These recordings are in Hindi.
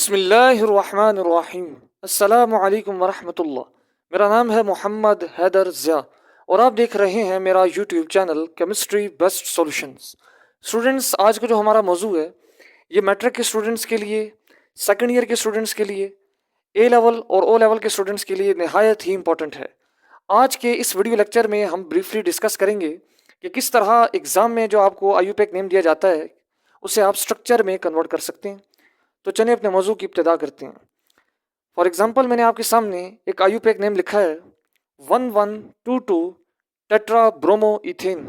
बिस्मिल्लाहिर्रहमानिर्रहीम। अस्सलामु अलैकुम वरहमतुल्लाह। मेरा नाम है मोहम्मद हैदर ज़िया और आप देख रहे हैं मेरा YouTube channel chemistry best solutions. Students, आज का जो हमारा मौजू है ये मैट्रिक के स्टूडेंट्स के लिए, सेकेंड ईयर के स्टूडेंट्स के लिए, ए लेवल और ओ लेवल के स्टूडेंट्स के लिए नहायत ही इंपॉर्टेंट है। आज के इस वीडियो लेक्चर में हम ब्रीफली डिस्कस करेंगे कि किस तरह एग्ज़ाम में जो आपको आईयूपैक नेम दिया जाता है उसे आप स्ट्रक्चर में कन्वर्ट कर सकते हैं। तो चलिए अपने मौजू की इब्तिदा करते हैं। फॉर एग्जाम्पल, मैंने आपके सामने एक आईयूपैक नेम लिखा है 1122 टेट्रा ब्रोमो इथेन।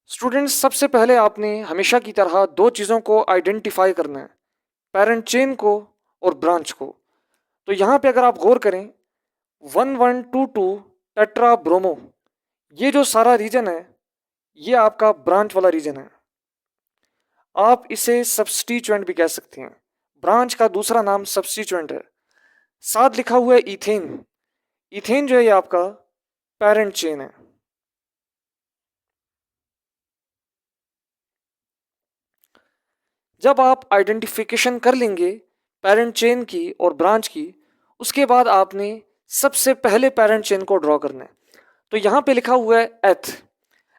स्टूडेंट्स, सबसे पहले आपने हमेशा की तरह दो चीज़ों को आइडेंटिफाई करना है, पेरेंट चेन को और ब्रांच को। तो यहाँ पे अगर आप गौर करें 1122 टेट्रा ब्रोमो, ये जो सारा रीजन है ये आपका ब्रांच वाला रीजन है। आप इसे सब्स्टिट्यूएंट भी कह सकते हैं। ब्रांच का दूसरा नाम सब्स्टिट्यूएंट है। साथ लिखा हुआ है इथेन। इथेन जो है ये आपका पेरेंट चेन है। जब आप आइडेंटिफिकेशन कर लेंगे पेरेंट चेन की और ब्रांच की, उसके बाद आपने सबसे पहले पेरेंट चेन को ड्रॉ करना है। तो यहाँ पे लिखा हुआ है एथ।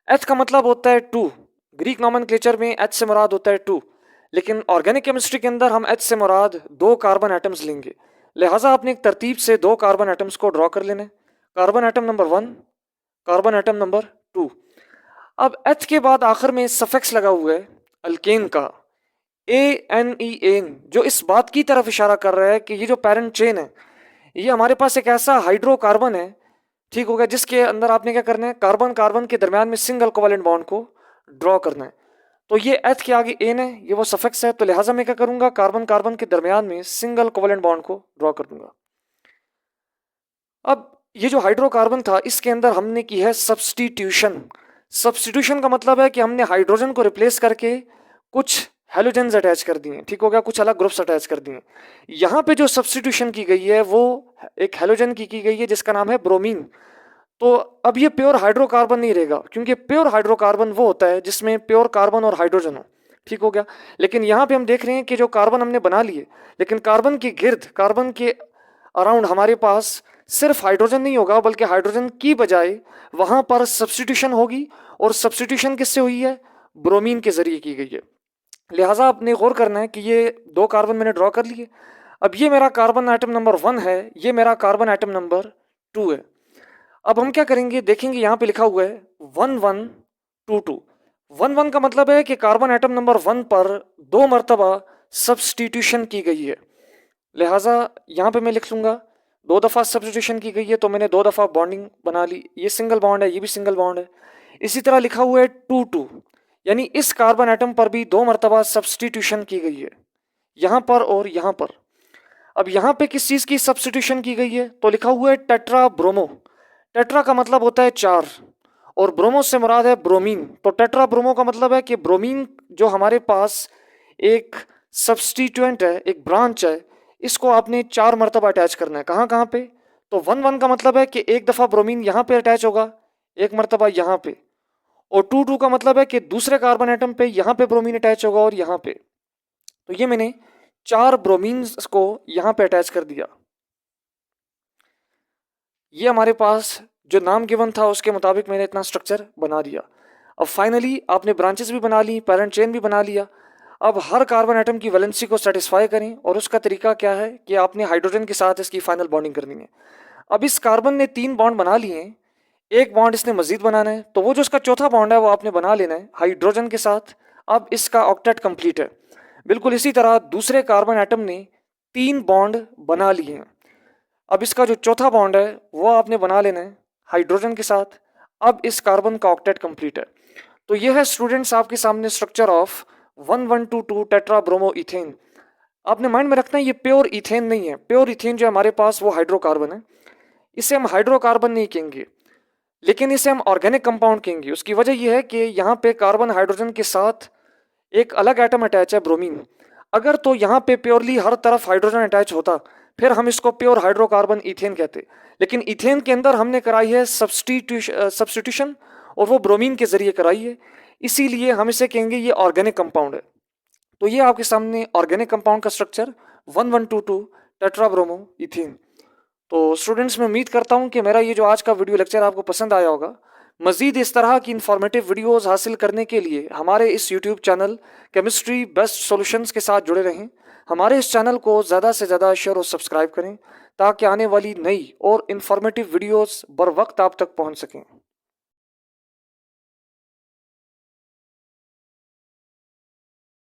एथ का मतलब होता है टू। ग्रीक नॉमेनक्लेचर में एच से मुराद होता है टू, लेकिन ऑर्गेनिक केमिस्ट्री के अंदर हम एच से मुराद दो कार्बन एटम्स लेंगे। लिहाजा आपने एक तरतीब से दो कार्बन एटम्स को ड्रॉ कर लेना है। Carbon atom number 1, carbon atom number 2। अब एच के बाद आखिर में सफिक्स लगा हुआ है अल्केन का, ANEN, जो इस बात की तरफ इशारा कर रहा है कि ये जो पेरेंट चेन है ये हमारे पास एक ऐसा हाइड्रोकार्बन है, ठीक हो गया, जिसके अंदर आपने क्या करना है, कार्बन कार्बन के दरमियान में सिंगल कोवेलेंट बॉन्ड को ड्रॉ करना है। तो ये एथ के आगे एन है, ये वो सफिक्स है, तो लिहाजा मैं क्या करूंगा, कार्बन कार्बन के दरमियान में सिंगल कोवेलेंट बॉन्ड को ड्रॉ कर दूंगा। अब ये जो हाइड्रोकार्बन था इसके अंदर हमने की है सब्स्टिट्यूशन। सब्स्टिट्यूशन का मतलब है कि हमने हाइड्रोजन को रिप्लेस करके कुछ हेलोजेंस अटैच कर दिए, ठीक हो गया, कुछ अलग ग्रुप्स अटैच कर दिए। यहाँ पे जो सब्स्टिट्यूशन की गई है वो एक हेलोजन की गई है जिसका नाम है ब्रोमीन। तो अब ये प्योर हाइड्रोकार्बन नहीं रहेगा, क्योंकि प्योर हाइड्रोकार्बन वो होता है जिसमें प्योर कार्बन और हाइड्रोजन हो, ठीक हो गया। लेकिन यहाँ पे हम देख रहे हैं कि जो कार्बन हमने बना लिए, लेकिन कार्बन के गिर्द, कार्बन के अराउंड हमारे पास सिर्फ हाइड्रोजन नहीं होगा, बल्कि हाइड्रोजन की बजाय वहां पर सब्स्टिट्यूशन होगी। और सब्स्टिट्यूशन किससे हुई है, ब्रोमीन के जरिए की गई है। लिहाजा आपने गौर करना है कि ये दो कार्बन मैंने ड्रॉ कर लिए। अब ये मेरा कार्बन आइटम नंबर 1 है, ये मेरा कार्बन आइटम नंबर 2 है। अब हम क्या करेंगे, देखेंगे यहाँ पे लिखा हुआ है 1122। 11 का मतलब है कि कार्बन आइटम नंबर 1 पर दो मरतबा सब्स्टिट्यूशन की गई है। लिहाजा यहाँ पे मैं लिख लूंगा दो दफ़ा सब्स्टिट्यूशन की गई है, तो मैंने दो दफ़ा बॉन्डिंग बना ली। ये सिंगल बॉन्ड है, ये भी सिंगल बॉन्ड है। इसी तरह लिखा हुआ है 22, यानी इस कार्बन आइटम पर भी दो मरतबा सब्स्टिट्यूशन की गई है, यहाँ पर और यहाँ पर। अब यहाँ पे किस चीज़ की सब्स्टिट्यूशन की गई है, तो लिखा हुआ है टेट्रा ब्रोमो। टेट्रा का मतलब होता है चार और ब्रोमो से मुराद है ब्रोमीन। तो टेट्रा ब्रोमो का मतलब है कि ब्रोमीन जो हमारे पास एक सब्स्टिट्यूएंट है, एक ब्रांच है, इसको आपने चार मरतबा अटैच करना है। कहाँ कहाँ पे, तो 11 का मतलब है कि एक दफ़ा ब्रोमीन यहाँ पे अटैच होगा, एक मरतबा यहाँ पे। और 22 का मतलब है कि दूसरे कार्बन एटम पे यहाँ पे ब्रोमीन अटैच होगा और यहाँ पे। तो ये मैंने चार ब्रोमीन्स को यहाँ पे अटैच कर दिया। ये हमारे पास जो नाम गिवन था उसके मुताबिक मैंने इतना स्ट्रक्चर बना दिया। अब फाइनली आपने ब्रांचेस भी बना ली, पेरेंट चेन भी बना लिया। अब हर कार्बन एटम की वैलेंसी को सेटिस्फाई करें, और उसका तरीका क्या है कि आपने हाइड्रोजन के साथ इसकी फाइनल बॉन्डिंग करनी है। अब इस कार्बन ने 3 बॉन्ड बना लिए हैं, एक बॉन्ड इसने मजीद बनाना है, तो वो जो इसका चौथा बॉन्ड है वो आपने बना लेना है हाइड्रोजन के साथ। अब इसका ऑक्टेट कंप्लीट है। बिल्कुल इसी तरह दूसरे कार्बन एटम ने 3 बॉन्ड बना लिए हैं। अब इसका जो चौथा बॉन्ड है वो आपने बना लेना है हाइड्रोजन के साथ। अब इस कार्बन का ऑक्टेट कंप्लीट है। तो यह है स्टूडेंट्स आपके सामने structure of 1122 tetra bromo ethane. आपने माइंड में रखना है ये प्योर इथेन नहीं है। प्योर इथेन जो हमारे पास वो हाइड्रोकार्बन है, इसे हम हाइड्रोकार्बन नहीं कहेंगे, लेकिन इसे हम ऑर्गेनिक कंपाउंड कहेंगे। उसकी वजह यह है कि यहाँ पे कार्बन हाइड्रोजन के साथ एक अलग एटम अटैच है, ब्रोमीन। अगर तो यहाँ पे प्योरली हर तरफ हाइड्रोजन अटैच होता, फिर हम इसको प्योर हाइड्रोकार्बन इथेन कहते। लेकिन इथेन के अंदर हमने कराई है सब्स्टिट्यूशन, और वो ब्रोमीन के जरिए कराई है, इसीलिए हम इसे कहेंगे ये ऑर्गेनिक कंपाउंड है। तो ये आपके सामने ऑर्गेनिक कंपाउंड का स्ट्रक्चर 1122 टेट्राब्रोमो इथीन। तो स्टूडेंट्स मैं उम्मीद करता हूँ कि मेरा ये जो आज का वीडियो लेक्चर आपको पसंद आया होगा। मज़ीद इस तरह की इन्फॉर्मेटिव वीडियोस हासिल करने के लिए हमारे इस YouTube channel chemistry best solutions के साथ जुड़े रहें। हमारे इस चैनल को ज़्यादा से ज़्यादा शेयर और सब्सक्राइब करें ताकि आने वाली नई और इन्फॉर्मेटिव वीडियोस बर वक्त आप तक पहुँच सकें।